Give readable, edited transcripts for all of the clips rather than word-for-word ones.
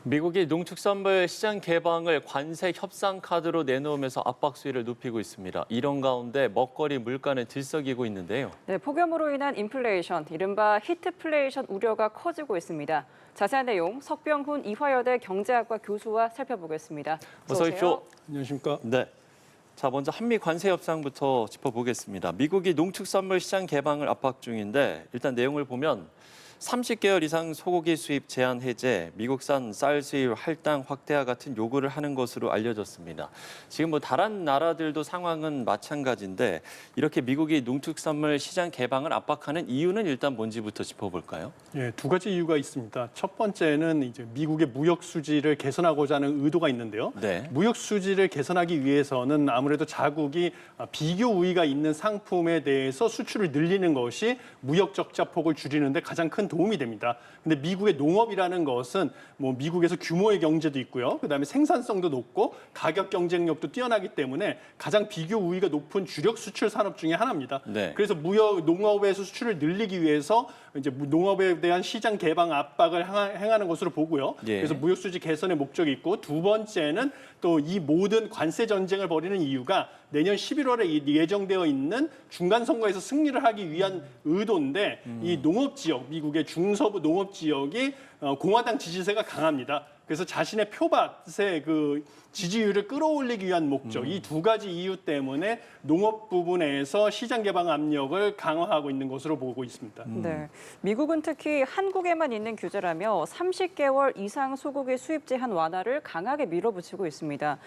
미국이 농축산물 시장 개방을 관세 협상 카드로 내놓으면서 압박 수위를 높이고 있습니다. 이런 가운데 먹거리 물가는 들썩이고 있는데요. 네, 폭염으로 인한 인플레이션, 이른바 히트플레이션 우려가 커지고 있습니다. 자세한 내용 석병훈 이화여대 경제학과 교수와 살펴보겠습니다. 어서 오십시오. 안녕하십니까? 네. 자, 먼저 한미 관세 협상부터 짚어보겠습니다. 미국이 농축산물 시장 개방을 압박 중인데 일단 내용을 보면 30개월 이상 소고기 수입 제한 해제, 미국산 쌀 수입 할당 확대와 같은 요구를 하는 것으로 알려졌습니다. 지금 다른 나라들도 상황은 마찬가지인데 이렇게 미국이 농축산물 시장 개방을 압박하는 이유는 일단 뭔지부터 짚어볼까요? 예, 두 가지 이유가 있습니다. 첫 번째는 이제 미국의 무역 수지를 개선하고자 하는 의도가 있는데요. 네. 무역 수지를 개선하기 위해서는 아무래도 자국이 비교 우위가 있는 상품에 대해서 수출을 늘리는 것이 무역 적자폭을 줄이는 데 가장 큰 도움이 됩니다. 근데 미국의 농업이라는 것은 미국에서 규모의 경제도 있고요. 그다음에 생산성도 높고 가격 경쟁력도 뛰어나기 때문에 가장 비교 우위가 높은 주력 수출 산업 중에 하나입니다. 네. 그래서 농업에서 수출을 늘리기 위해서 이제 농업에 대한 시장 개방 압박을 행하는 것으로 보고요. 예. 그래서 무역 수지 개선의 목적이 있고 두 번째는 또 이 모든 관세 전쟁을 벌이는 이유가 내년 11월에 예정되어 있는 중간 선거에서 승리를 하기 위한 의도인데 이 농업 지역, 미국의 중서부 농업 지역이 공화당 지지세가 강합니다. 그래서 자신의 표밭의 그 지지율을 끌어올리기 위한 목적, 이 두 가지 이유 때문에 농업 부분에서 시장 개방 압력을 강화하고 있는 것으로 보고 있습니다. 네, 미국은 특히 한국에만 있는 규제라며 30개월 이상 소고기 수입 제한 완화를 강하게 밀어붙이고 있습니다.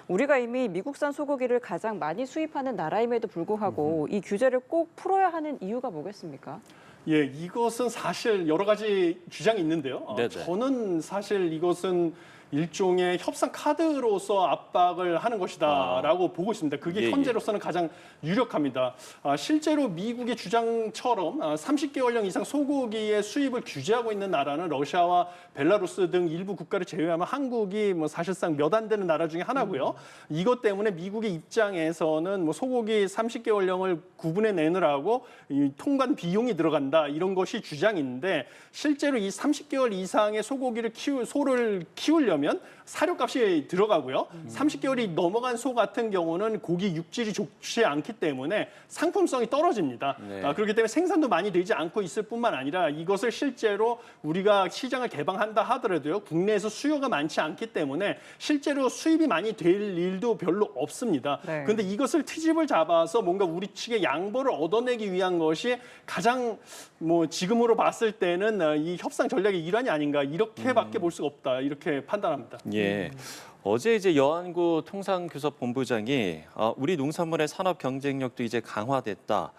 우리가 이미 미국산 소고기를 가장 많이 수입하는 나라임에도 불구하고 이 규제를 꼭 풀어야 하는 이유가 뭐겠습니까? 예, 이것은 사실 여러 가지 주장이 있는데요. 네네. 저는 사실 이것은 일종의 협상 카드로서 압박을 하는 것이다라고 보고 있습니다. 그게 예, 현재로서는 가장 유력합니다. 실제로 미국의 주장처럼 30개월령 이상 소고기의 수입을 규제하고 있는 나라는 러시아와 벨라루스 등 일부 국가를 제외하면 한국이 사실상 몇 안 되는 나라 중에 하나고요. 이것 때문에 미국의 입장에서는 소고기 30개월령을 구분해 내느라고 이 통관 비용이 들어간다 이런 것이 주장인데 실제로 이 30개월 이상의 소를 키우려면 사료값이 들어가고요. 30개월이 넘어간 소 같은 경우는 고기 육질이 좋지 않기 때문에 상품성이 떨어집니다. 네. 그렇기 때문에 생산도 많이 되지 않고 있을 뿐만 아니라 이것을 실제로 우리가 시장을 개방한다 하더라도요. 국내에서 수요가 많지 않기 때문에 실제로 수입이 많이 될 일도 별로 없습니다. 네. 그런데 이것을 트집을 잡아서 뭔가 우리 측의 양보를 얻어내기 위한 것이 가장 지금으로 봤을 때는 이 협상 전략의 일환이 아닌가 이렇게밖에 볼 수가 없다 이렇게 판단합니다. 예. 어제 이제 여한구 통상교섭본부장이 우리 농산물의 산업 경쟁력도 이제 강화됐다.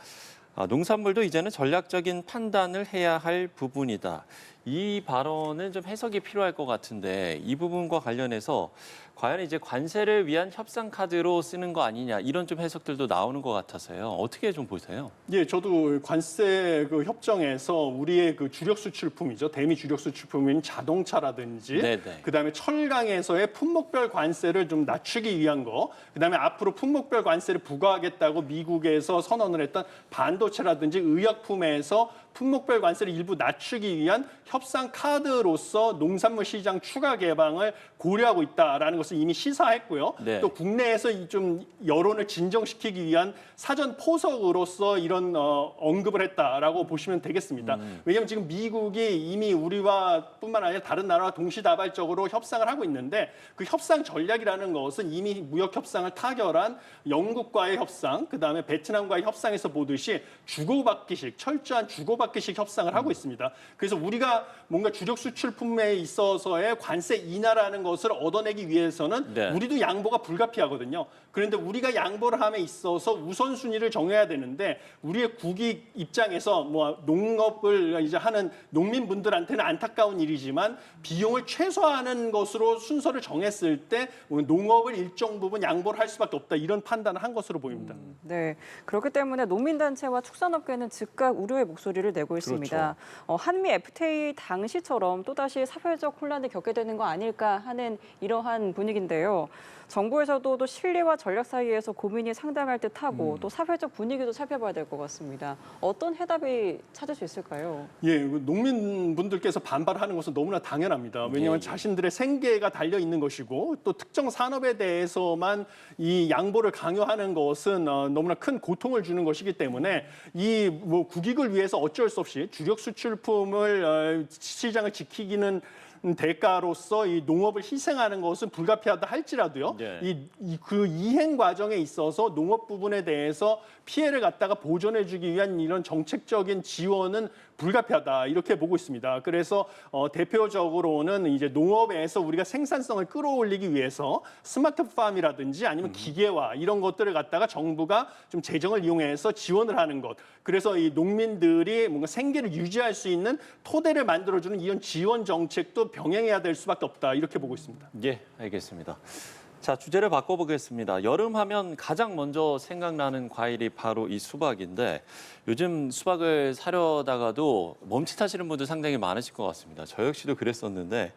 농산물도 이제는 전략적인 판단을 해야 할 부분이다. 이 발언은 좀 해석이 필요할 것 같은데 이 부분과 관련해서 과연 이제 관세를 위한 협상 카드로 쓰는 거 아니냐 이런 좀 해석들도 나오는 것 같아서요. 어떻게 좀 보세요? 예, 저도 관세 협정에서 우리의 주력 수출품이죠. 대미 주력 수출품인 자동차라든지 네네. 그다음에 철강에서의 품목별 관세를 좀 낮추기 위한 거, 그다음에 앞으로 품목별 관세를 부과하겠다고 미국에서 선언을 했던 반도체라든지 의약품에서 품목별 관세를 일부 낮추기 위한 협상 카드로서 농산물 시장 추가 개방을 고려하고 있다라는 것을 이미 시사했고요. 네. 또 국내에서 좀 여론을 진정시키기 위한 사전 포석으로서 이런 언급을 했다라고 보시면 되겠습니다. 왜냐하면 지금 미국이 이미 우리와 뿐만 아니라 다른 나라와 동시다발적으로 협상을 하고 있는데 그 협상 전략이라는 것은 이미 무역 협상을 타결한 영국과의 협상, 그다음에 베트남과의 협상에서 보듯이 주고받기식, 철저한 주고받기식 협상을 하고 있습니다. 그래서 우리가 뭔가 주력 수출품에 있어서의 관세 인하라는 것을 얻어내기 위해서는 네. 우리도 양보가 불가피하거든요. 그런데 우리가 양보를 함에 있어서 우선순위를 정해야 되는데 우리의 국익 입장에서 농업을 이제 하는 농민분들한테는 안타까운 일이지만 비용을 최소화하는 것으로 순서를 정했을 때 농업을 일정 부분 양보를 할 수밖에 없다 이런 판단을 한 것으로 보입니다. 네, 그렇기 때문에 농민단체와 축산업계는 즉각 우려의 목소리를 목소리를 내고 있습니다. 한미 FTA 당시처럼 또다시 사회적 혼란을 겪게 되는 거 아닐까 하는 이러한 분위기인데요. 정부에서도 또 실리와 전략 사이에서 고민이 상당할 듯하고 또 사회적 분위기도 살펴봐야 될 것 같습니다. 어떤 해답이 찾을 수 있을까요? 예, 농민분들께서 반발하는 것은 너무나 당연합니다. 왜냐하면 예. 자신들의 생계가 달려 있는 것이고 또 특정 산업에 대해서만 이 양보를 강요하는 것은 너무나 큰 고통을 주는 것이기 때문에 이 국익을 위해서 어쩔 수 없이 주력 수출품을 시장을 지키기는 대가로서 이 농업을 희생하는 것은 불가피하다 할지라도요. 네. 그 이행 과정에 있어서 농업 부분에 대해서 피해를 갖다가 보존해주기 위한 이런 정책적인 지원은 불가피하다 이렇게 보고 있습니다. 그래서 대표적으로는 이제 농업에서 우리가 생산성을 끌어올리기 위해서 스마트팜이라든지 아니면 기계화 이런 것들을 갖다가 정부가 좀 재정을 이용해서 지원을 하는 것. 그래서 이 농민들이 뭔가 생계를 유지할 수 있는 토대를 만들어주는 이런 지원 정책도 병행해야 될 수밖에 없다 이렇게 보고 있습니다. 예, 알겠습니다. 자, 주제를 바꿔보겠습니다. 여름 하면 가장 먼저 생각나는 과일이 바로 이 수박인데 요즘 수박을 사려다가도 멈칫하시는 분들 상당히 많으실 것 같습니다. 저 역시도 그랬었는데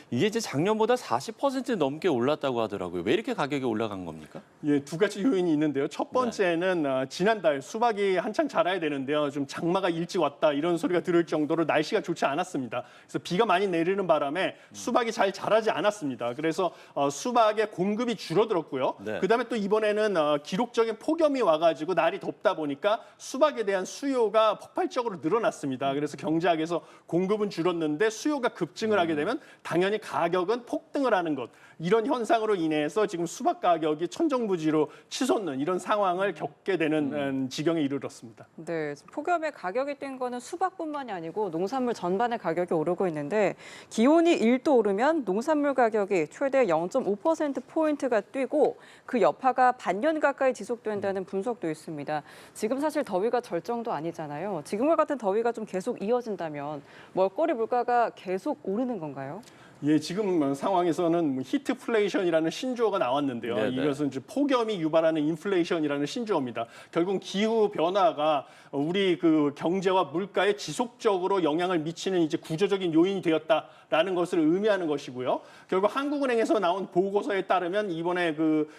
이게 이제 작년보다 40% 넘게 올랐다고 하더라고요. 왜 이렇게 가격이 올라간 겁니까? 예, 두 가지 요인이 있는데요. 첫 번째는 지난달 수박이 한창 자라야 되는데요. 좀 장마가 일찍 왔다 이런 소리가 들을 정도로 날씨가 좋지 않았습니다. 그래서 비가 많이 내리는 바람에 수박이 잘 자라지 않았습니다. 그래서 수박의 공급이 줄어들었고요. 네. 그다음에 또 이번에는 기록적인 폭염이 와가지고 날이 덥다 보니까 수박에 대한 수요가 폭발적으로 늘어났습니다. 그래서 경제학에서 공급은 줄었는데 수요가 급증을 하게 되면 당연히 가격은 폭등을 하는 것. 이런 현상으로 인해서 지금 수박 가격이 천정부지로 치솟는 이런 상황을 겪게 되는 지경에 이르렀습니다. 네, 폭염에 가격이 뛴 거는 수박뿐만이 아니고 농산물 전반의 가격이 오르고 있는데 기온이 1도 오르면 농산물 가격이 최대 0.5%포인트가 뛰고 그 여파가 반년 가까이 지속된다는 분석도 있습니다. 지금 사실 더위가 절정도 아니잖아요. 지금과 같은 더위가 좀 계속 이어진다면 먹거리 물가가 계속 오르는 건가요? 예, 지금 상황에서는 히트플레이션이라는 신조어가 나왔는데요. 네네. 이것은 이제 폭염이 유발하는 인플레이션이라는 신조어입니다. 결국 기후 변화가 우리 그 경제와 물가에 지속적으로 영향을 미치는 이제 구조적인 요인이 되었다라는 것을 의미하는 것이고요. 결국 한국은행에서 나온 보고서에 따르면 이번에 그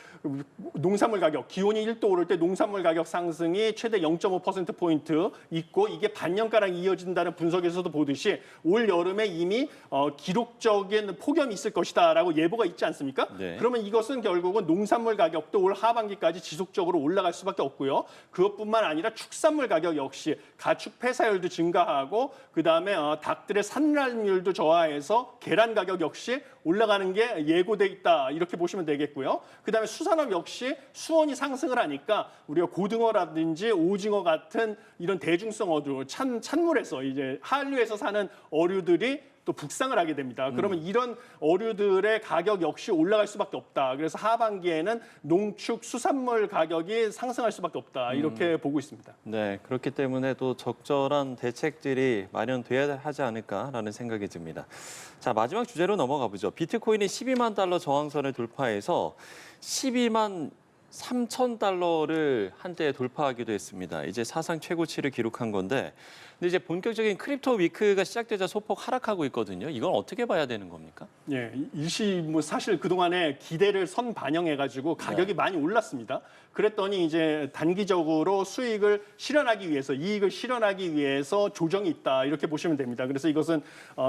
농산물 가격, 기온이 1도 오를 때 농산물 가격 상승이 최대 0.5%포인트 있고 이게 반년가량 이어진다는 분석에서도 보듯이 올 여름에 이미 기록적인 폭염이 있을 것이다라고 예보가 있지 않습니까? 네. 그러면 이것은 결국은 농산물 가격도 올 하반기까지 지속적으로 올라갈 수밖에 없고요. 그것뿐만 아니라 축산물 가격 역시 가축 폐사율도 증가하고 그다음에 닭들의 산란율도 저하해서 계란 가격 역시 올라가는 게 예고돼 있다 이렇게 보시면 되겠고요. 그다음에 수산업 역시 수온이 상승을 하니까 우리가 고등어라든지 오징어 같은 이런 대중성 어류, 찬물에서 이제 한류에서 사는 어류들이 또 북상을 하게 됩니다. 그러면 이런 어류들의 가격 역시 올라갈 수밖에 없다. 그래서 하반기에는 농축 수산물 가격이 상승할 수밖에 없다. 이렇게 보고 있습니다. 네, 그렇기 때문에 또 적절한 대책들이 마련돼야 하지 않을까라는 생각이 듭니다. 자, 마지막 주제로 넘어가 보죠. 비트코인이 12만 달러 저항선을 돌파해서 12만 3천 달러를 한때 돌파하기도 했습니다. 이제 사상 최고치를 기록한 건데, 근데 이제 본격적인 크립토 위크가 시작되자 소폭 하락하고 있거든요. 이건 어떻게 봐야 되는 겁니까? 예, 일시 사실 그동안에 기대를 선반영해가지고 가격이 많이 올랐습니다. 그랬더니 이제 단기적으로 수익을 실현하기 위해서, 이익을 실현하기 위해서 조정이 있다 이렇게 보시면 됩니다. 그래서 이것은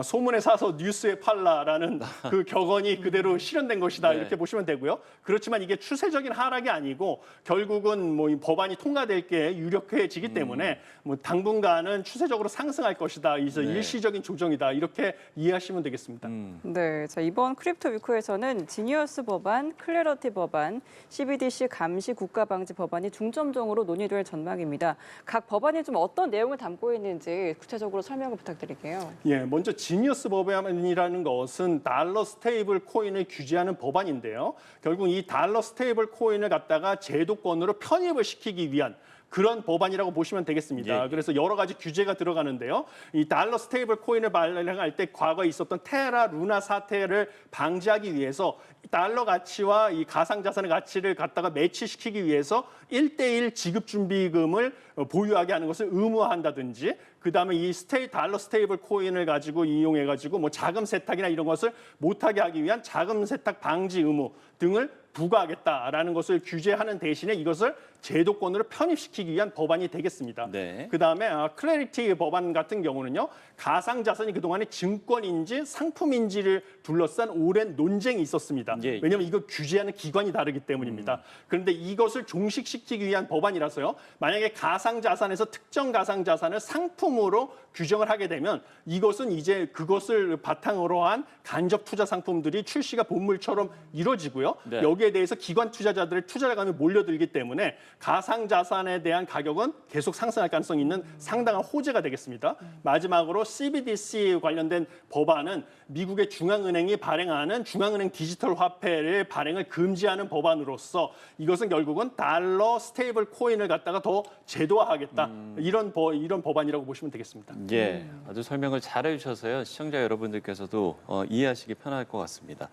소문에 사서 뉴스에 팔라라는 그 격언이 그대로 실현된 것이다 네. 이렇게 보시면 되고요. 그렇지만 이게 추세적인 하락이 아니고 결국은 뭐 이 법안이 통과될 게 유력해지기 때문에 뭐 당분간은 추세적으로 상승할 것이다. 이제 네. 일시적인 조정이다 이렇게 이해하시면 되겠습니다. 네, 자, 이번 크립토 위크에서는 지니어스 법안, 클래러티 법안, CBDC 감시 국가방지 법안이 중점적으로 논의될 전망입니다. 각 법안이 좀 어떤 내용을 담고 있는지 구체적으로 설명을 부탁드릴게요. 예, 먼저 지니어스 법안이라는 것은 달러 스테이블 코인을 규제하는 법안인데요. 결국 이 달러 스테이블 코인을 갖다가 제도권으로 편입을 시키기 위한 그런 법안이라고 보시면 되겠습니다. 예. 그래서 여러 가지 규제가 들어가는데요. 이 달러 스테이블 코인을 발행할 때 과거에 있었던 테라 루나 사태를 방지하기 위해서 달러 가치와 이 가상자산의 가치를 갖다가 매치시키기 위해서 1대1 지급준비금을 보유하게 하는 것을 의무화한다든지 그다음에 이 달러 스테이블 코인을 가지고 이용해가지고 뭐 자금 세탁이나 이런 것을 못하게 하기 위한 자금 세탁 방지 의무 등을 부과하겠다라는 것을 규제하는 대신에 이것을 제도권으로 편입시키기 위한 법안이 되겠습니다. 네. 그다음에 클래리티 법안 같은 경우는요. 가상자산이 그동안에 증권인지 상품인지를 둘러싼 오랜 논쟁이 있었습니다. 예. 왜냐하면 이거 규제하는 기관이 다르기 때문입니다. 그런데 이것을 종식시키기 위한 법안이라서요. 만약에 가상자산에서 특정 가상자산을 상품으로 규정을 하게 되면 이것은 이제 그것을 바탕으로 한 간접 투자 상품들이 출시가 본물처럼 이루어지고요. 네. 여기에 대해서 기관 투자자들의 투자자금이 몰려들기 때문에 가상자산에 대한 가격은 계속 상승할 가능성이 있는 상당한 호재가 되겠습니다. 마지막으로 CBDC 관련된 법안은 미국의 중앙은행이 발행하는 중앙은행 디지털 화폐를 발행을 금지하는 법안으로서 이것은 결국은 달러 스테이블 코인을 갖다가 더 제도화하겠다. 이런 법안이라고 보시면 되겠습니다. 예, 아주 설명을 잘 해주셔서요. 시청자 여러분들께서도 이해하시기 편할 것 같습니다.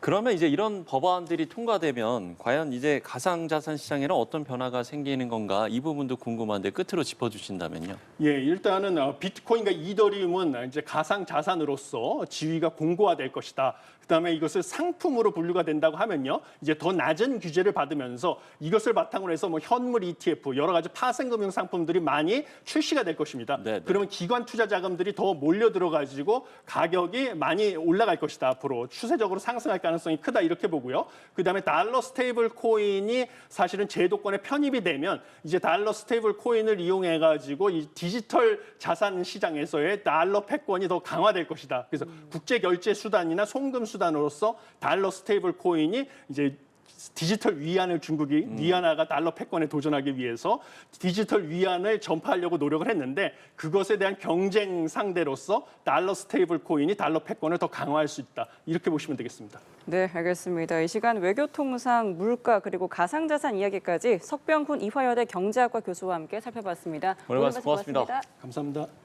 그러면 이제 이런 법안들이 통과되면 과연 이제 가상자산 시장에는 어떤 변화가 생기는 건가 이 부분도 궁금한데 끝으로 짚어주신다면요. 예, 일단은 비트코인과 이더리움은 이제 가상 자산으로서 지위가 공고화될 것이다. 그다음에 이것을 상품으로 분류가 된다고 하면요, 이제 더 낮은 규제를 받으면서 이것을 바탕으로 해서 뭐 현물 ETF 여러 가지 파생금융 상품들이 많이 출시가 될 것입니다. 네네. 그러면 기관 투자 자금들이 더 몰려 들어가지고 가격이 많이 올라갈 것이다. 앞으로 추세적으로 상승할 가능성이 크다 이렇게 보고요. 그다음에 달러 스테이블 코인이 사실은 제도권에 편입이 되면 이제 달러 스테이블 코인을 이용해 가지고 이 디지털 자산 시장에서의 달러 패권이 더 강화될 것이다. 그래서 국제 결제 수단이나 송금 수단으로서 달러 스테이블 코인이 이제 디지털 위안을 중국이 위안화가 달러 패권에 도전하기 위해서 디지털 위안을 전파하려고 노력을 했는데 그것에 대한 경쟁 상대로서 달러 스테이블 코인이 달러 패권을 더 강화할 수 있다. 이렇게 보시면 되겠습니다. 네, 알겠습니다. 이 시간 외교통상, 물가 그리고 가상자산 이야기까지 석병훈 이화여대 경제학과 교수와 함께 살펴봤습니다. 오늘 말씀 고맙습니다. 감사합니다.